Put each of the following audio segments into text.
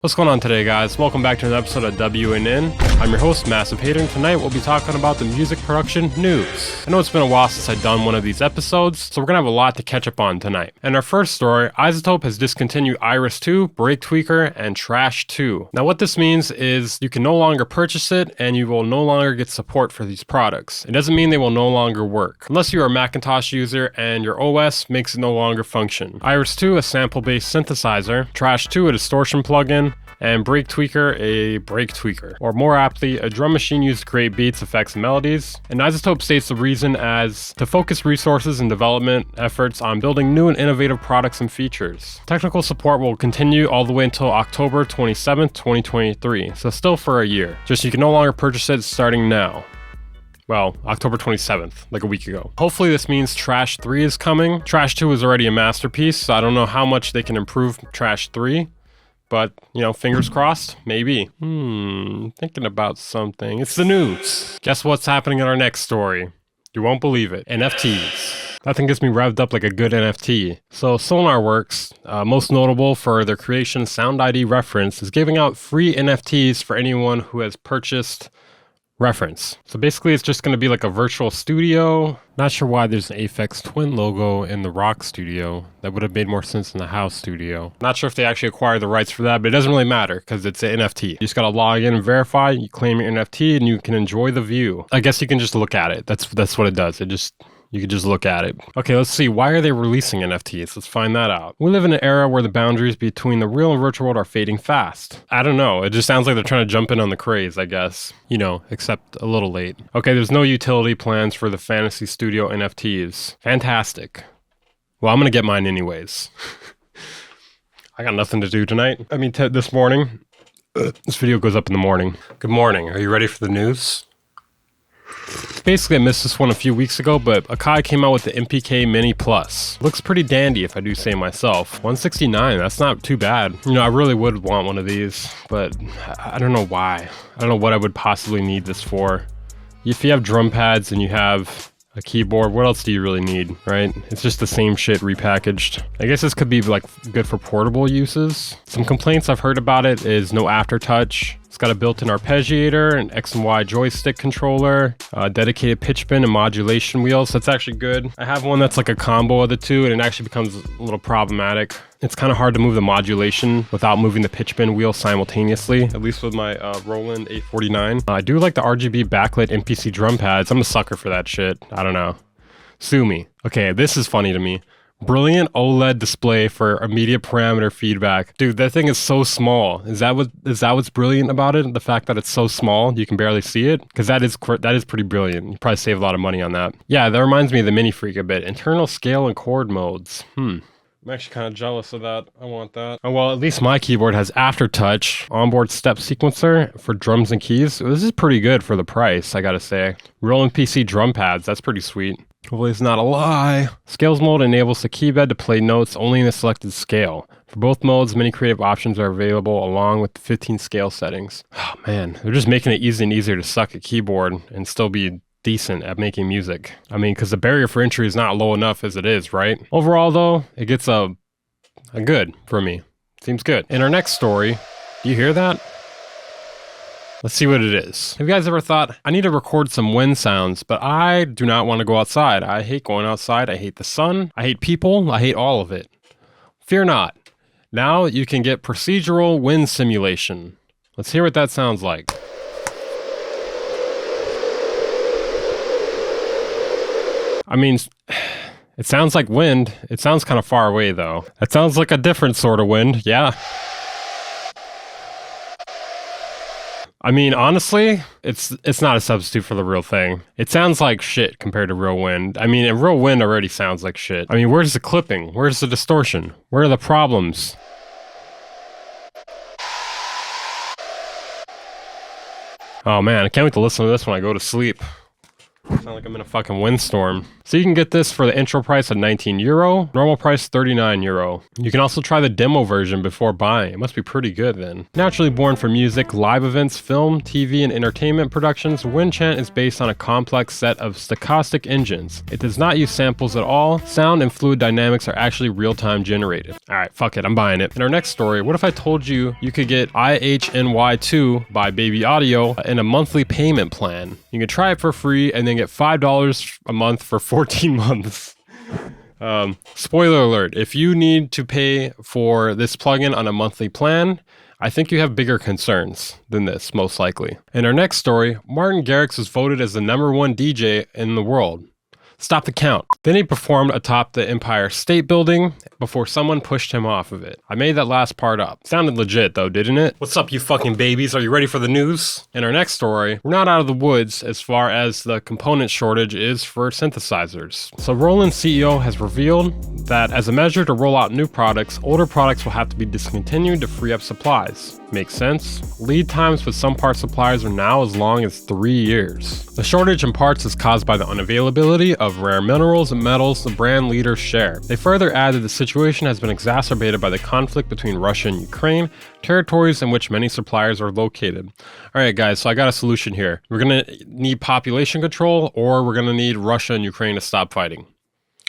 What's going on today, guys? Welcome back to another episode of WNN. I'm your host, Massive Hater, and tonight we'll be talking about the music production news. I know it's been a while since I've done one of these episodes, so we're gonna have a lot to catch up on tonight. In our first story, IZOTOPE has discontinued Iris 2, Break Tweaker, and Trash 2. Now what this means is you can no longer purchase it, and you will no longer get support for these products. It doesn't mean they will no longer work, unless you are a Macintosh user and your OS makes it no longer function. Iris 2, a sample-based synthesizer, Trash 2, a distortion plugin, and Break Tweaker, a break tweaker, or more aptly, a drum machine used to create beats, effects, and melodies. And IZOTOPE states the reason as to focus resources and development efforts on building new and innovative products and features. Technical support will continue all the way until October 27th, 2023, so still for a year. Just you can no longer purchase it starting now. Well, October 27th, like a week ago. Hopefully this means Trash 3 is coming. Trash 2 is already a masterpiece, so I don't know how much they can improve Trash 3. But, you know, fingers crossed, maybe. Thinking about something. It's the news. Guess what's happening in our next story? You won't believe it. NFTs. That thing gets me revved up like a good NFT. So SONARWORKS, most notable for their creation Sound ID Reference, is giving out free NFTs for anyone who has purchased Reference. So basically it's just going to be like a virtual studio. Not sure why there's an Aphex Twin logo in the Rock studio. That would have made more sense in the House studio. Not sure if they actually acquired the rights for that, but it doesn't really matter because it's an NFT. You just got to log in and verify, you claim your NFT, and you can enjoy the view. I guess you can just look at it. That's what it does. You can just look at it. Okay, let's see. Why are they releasing NFTs? Let's find that out. We live in an era where the boundaries between the real and virtual world are fading fast. I don't know. It just sounds like they're trying to jump in on the craze, I guess. You know, except a little late. Okay, there's no utility plans for the Fantasy Studio NFTs. Fantastic. Well, I'm going to get mine anyways. I got nothing to do tonight. I mean, this morning. This video goes up in the morning. Good morning. Are you ready for the news? Basically, I missed this one a few weeks ago, but Akai came out with the MPK Mini Plus. Looks pretty dandy if I do say myself. $169, that's not too bad. You know, I really would want one of these, but I don't know why. I don't know what I would possibly need this for. If you have drum pads and you have a keyboard, what else do you really need, right? It's just the same shit repackaged. I guess this could be like good for portable uses. Some complaints I've heard about it is no aftertouch. It's got a built-in arpeggiator, an X and Y joystick controller, dedicated pitch bend and modulation wheels. That's actually good. I have one that's like a combo of the two, and it actually becomes a little problematic. It's kind of hard to move the modulation without moving the pitch bend wheel simultaneously, at least with my Roland 849. I do like the RGB backlit MPC drum pads. I'm a sucker for that shit. I don't know. Sue me. Okay, this is funny to me. Brilliant OLED display for immediate parameter feedback. Dude, that thing is so small. Is that what's brilliant about it? The fact that it's so small, you can barely see it? Because that is pretty brilliant. You probably save a lot of money on that. Yeah, that reminds me of the Mini Freak a bit. Internal scale and chord modes. I'm actually kind of jealous of that. I want that. Oh, well, at least my keyboard has aftertouch, onboard step sequencer for drums and keys. This is pretty good for the price, I gotta say. Real MPC drum pads, that's pretty sweet. Hopefully it's not a lie. Scales mode enables the keybed to play notes only in a selected scale. For both modes, many creative options are available along with the 15 scale settings. Oh man, they're just making it easier and easier to suck a keyboard and still be decent at making music. I mean, because the barrier for entry is not low enough as it is, right? Overall though, it gets a good for me. Seems good. In our next story, do you hear that? Let's see what it is. Have you guys ever thought, I need to record some wind sounds, but I do not want to go outside. I hate going outside. I hate the sun. I hate people. I hate all of it. Fear not. Now you can get procedural wind simulation. Let's hear what that sounds like. I mean, it sounds like wind. It sounds kind of far away though. It sounds like a different sort of wind. Yeah. I mean, honestly, it's not a substitute for the real thing. It sounds like shit compared to real wind. I mean, and real wind already sounds like shit. I mean, where's the clipping? Where's the distortion? Where are the problems? Oh man, I can't wait to listen to this when I go to sleep. Sound like I'm in a fucking windstorm. So you can get this for the intro price of €19, normal price €39. You can also try the demo version before buying. It must be pretty good then. Naturally born for music, live events, film, TV, and entertainment productions, Winchant is based on a complex set of stochastic engines. It does not use samples at all. Sound and fluid dynamics are actually real-time generated. Alright, fuck it, I'm buying it. In our next story, what if I told you you could get IHNY 2 by Baby Audio in a monthly payment plan? You can try it for free and then get $5 a month for 14 months. Spoiler alert, if you need to pay for this plugin on a monthly plan, I think you have bigger concerns than this, most likely. In our next story, Martin Garrix was voted as the #1 DJ in the world. Stop the count. Then he performed atop the Empire State Building before someone pushed him off of it. I made that last part up. Sounded legit though, didn't it? What's up, you fucking babies? Are you ready for the news? In our next story, we're not out of the woods as far as the component shortage is for synthesizers. So Roland's CEO has revealed that as a measure to roll out new products, older products will have to be discontinued to free up supplies. Makes sense. Lead times with some part suppliers are now as long as 3 years. The shortage in parts is caused by the unavailability of rare minerals and metals the brand leaders share. They further add that the situation has been exacerbated by the conflict between Russia and Ukraine, territories in which many suppliers are located. Alright guys, so I got a solution here. We're gonna need population control, or we're gonna need Russia and Ukraine to stop fighting.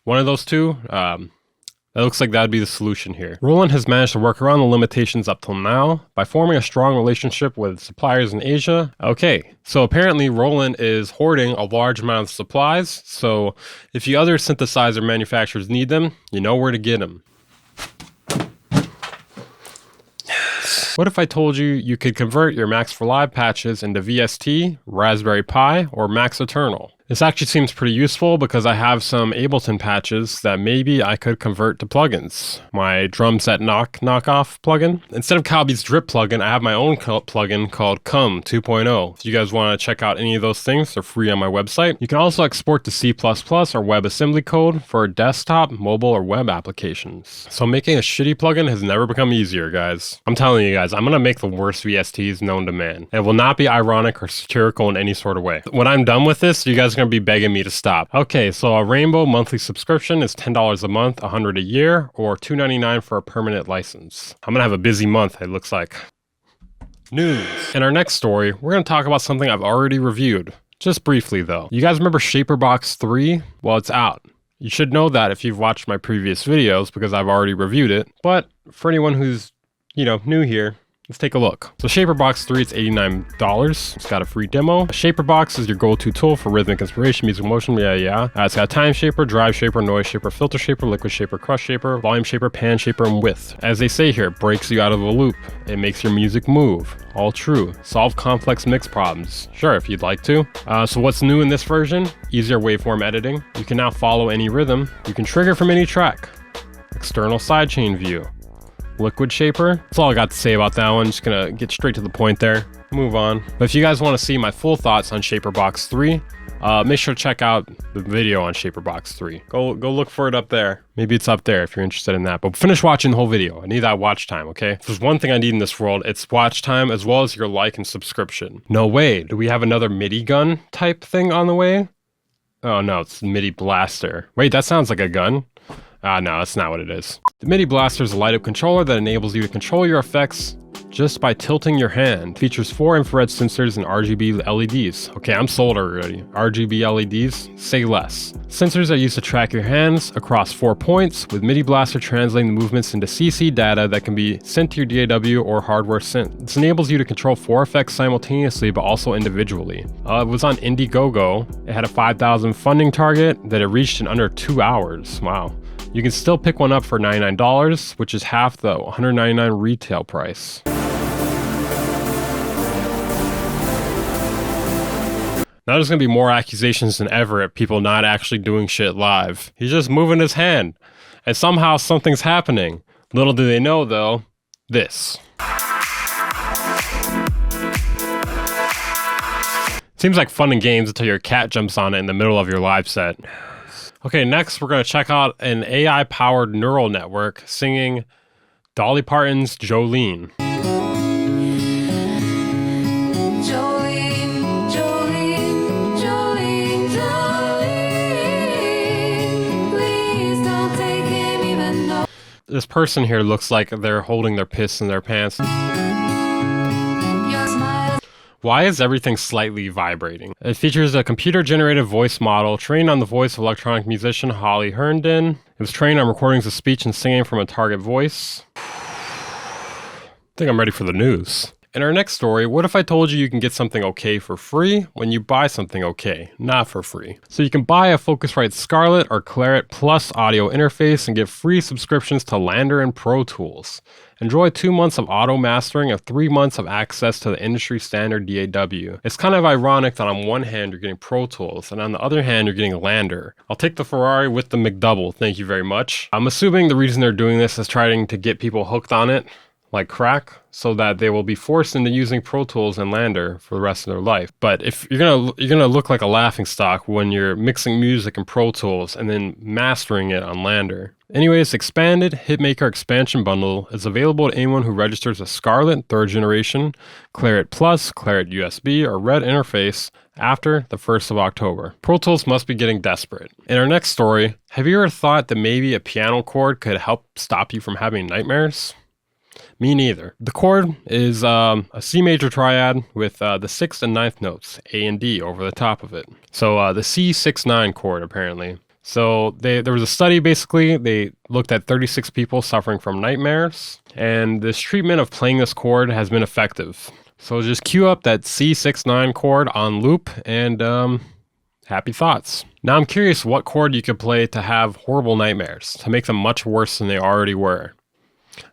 One of those two, that looks like that'd be the solution here. Roland has managed to work around the limitations up till now by forming a strong relationship with suppliers in Asia. Okay, so apparently Roland is hoarding a large amount of supplies, so if you other synthesizer manufacturers need them, you know where to get them. What if I told you you could convert your Max for Live patches into VST, Raspberry Pi, or Max Eternal? This actually seems pretty useful because I have some Ableton patches that maybe I could convert to plugins. My drum set knockoff plugin. Instead of Calby's drip plugin, I have my own plugin called Come 2.0. If you guys want to check out any of those things, they're free on my website. You can also export to C++ or WebAssembly code for desktop, mobile, or web applications. So making a shitty plugin has never become easier, guys. I'm telling you guys, I'm gonna make the worst VSTs known to man. It will not be ironic or satirical in any sort of way. When I'm done with this, you guys gonna be begging me to stop. Okay, so a Rainbow monthly subscription is $10 a month, $100 a year, or $299 for a permanent license. I'm gonna have a busy month, it looks like. News. In our next story, we're gonna talk about something I've already reviewed. Just briefly though. You guys remember SHAPERBOX 3? Well, it's out. You should know that if you've watched my previous videos because I've already reviewed it. But for anyone who's, new here, let's take a look. So SHAPERBOX 3, it's $89. It's got a free demo. SHAPERBOX is your go-to tool for rhythmic inspiration, music motion, It's got a time shaper, drive shaper, noise shaper, filter shaper, liquid shaper, crush shaper, volume shaper, pan shaper, and width. As they say here, it breaks you out of the loop. It makes your music move. All true. Solve complex mix problems. Sure, if you'd like to. So what's new in this version? Easier waveform editing. You can now follow any rhythm. You can trigger from any track. External sidechain view. Liquid shaper. That's all I got to say about that one. Just gonna get straight to the point there. Move on. But if you guys want to see my full thoughts on SHAPERBOX 3, make sure to check out the video on SHAPERBOX 3. Go look for it up there. Maybe it's up there if you're interested in that. But finish watching the whole video. I need that watch time, okay? If there's one thing I need in this world, it's watch time as well as your like and subscription. No way. Do we have another MIDI gun type thing on the way? Oh no, it's MIDI blaster. Wait, that sounds like a gun. No, that's not what it is. The MIDI Blaster is a light-up controller that enables you to control your effects just by tilting your hand. Features 4 infrared sensors and RGB LEDs. Okay, I'm sold already. RGB LEDs? Say less. Sensors are used to track your hands across 4 points, with MIDI Blaster translating the movements into CC data that can be sent to your DAW or hardware synth. This enables you to control 4 effects simultaneously, but also individually. It was on Indiegogo. It had a 5,000 funding target that it reached in under 2 hours. Wow. You can still pick one up for $99, which is half the $199 retail price. Now there's gonna be more accusations than ever at people not actually doing shit live. He's just moving his hand, and somehow something's happening. Little do they know though, this. Seems like fun and games until your cat jumps on it in the middle of your live set. Okay, next we're going to check out an AI-powered neural network singing Dolly Parton's Jolene. Jolene, Jolene, Jolene, Jolene. this person here looks like they're holding their piss in their pants. Why is everything slightly vibrating? It features a computer-generated voice model trained on the voice of electronic musician Holly Herndon. It was trained on recordings of speech and singing from a target voice. I think I'm ready for the news. In our next story, what if I told you can get something okay for free when you buy something okay, not for free? So you can buy a Focusrite Scarlett or Claret Plus audio interface and get free subscriptions to LANDR and Pro Tools. Enjoy 2 months of auto mastering and 3 months of access to the industry standard DAW. It's kind of ironic that on one hand you're getting Pro Tools and on the other hand you're getting LANDR. I'll take the Ferrari with the McDouble, thank you very much. I'm assuming the reason they're doing this is trying to get people hooked on it like crack, so that they will be forced into using Pro Tools and LANDR for the rest of their life. But if you're gonna look like a laughingstock when you're mixing music in Pro Tools and then mastering it on LANDR. Anyways, Expanded Hitmaker Expansion Bundle is available to anyone who registers a Scarlett 3rd generation, Claret Plus, Claret USB, or Red interface after the 1st of October. Pro Tools must be getting desperate. In our next story, have you ever thought that maybe a piano chord could help stop you from having nightmares? Me neither. The chord is a C major triad with the 6th and 9th notes, A and D, over the top of it. So the C69 chord, apparently. So there was a study, basically. They looked at 36 people suffering from nightmares, and this treatment of playing this chord has been effective. So just cue up that C69 chord on loop, and happy thoughts. Now I'm curious what chord you could play to have horrible nightmares, to make them much worse than they already were.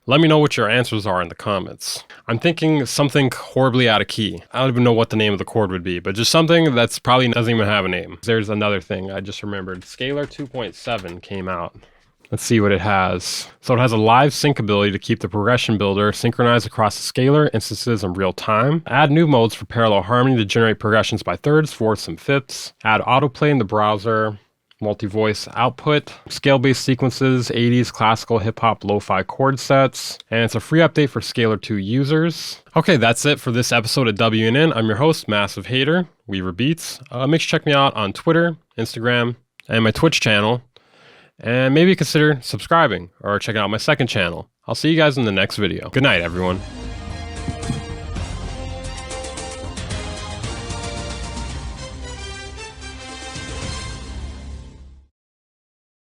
Let me know what your answers are in the comments. I'm thinking something horribly out of key. I don't even know what the name of the chord would be, but just something that's probably doesn't even have a name. There's another thing I just remembered. Scalar 2.7 came out. Let's see what it has. So it has a live sync ability to keep the progression builder synchronized across the scalar instances in real time. Add new modes for parallel harmony to generate progressions by thirds, fourths, and fifths. Add autoplay in the browser. Multi-voice output, scale-based sequences, 80s, classical, hip-hop, lo-fi chord sets, and it's a free update for Scalar 2 users. Okay, that's it for this episode of WNN. I'm your host, Massive Hater, Weaver Beats. Make sure to check me out on Twitter, Instagram, and my Twitch channel, and maybe consider subscribing or checking out my second channel. I'll see you guys in the next video. Good night, everyone.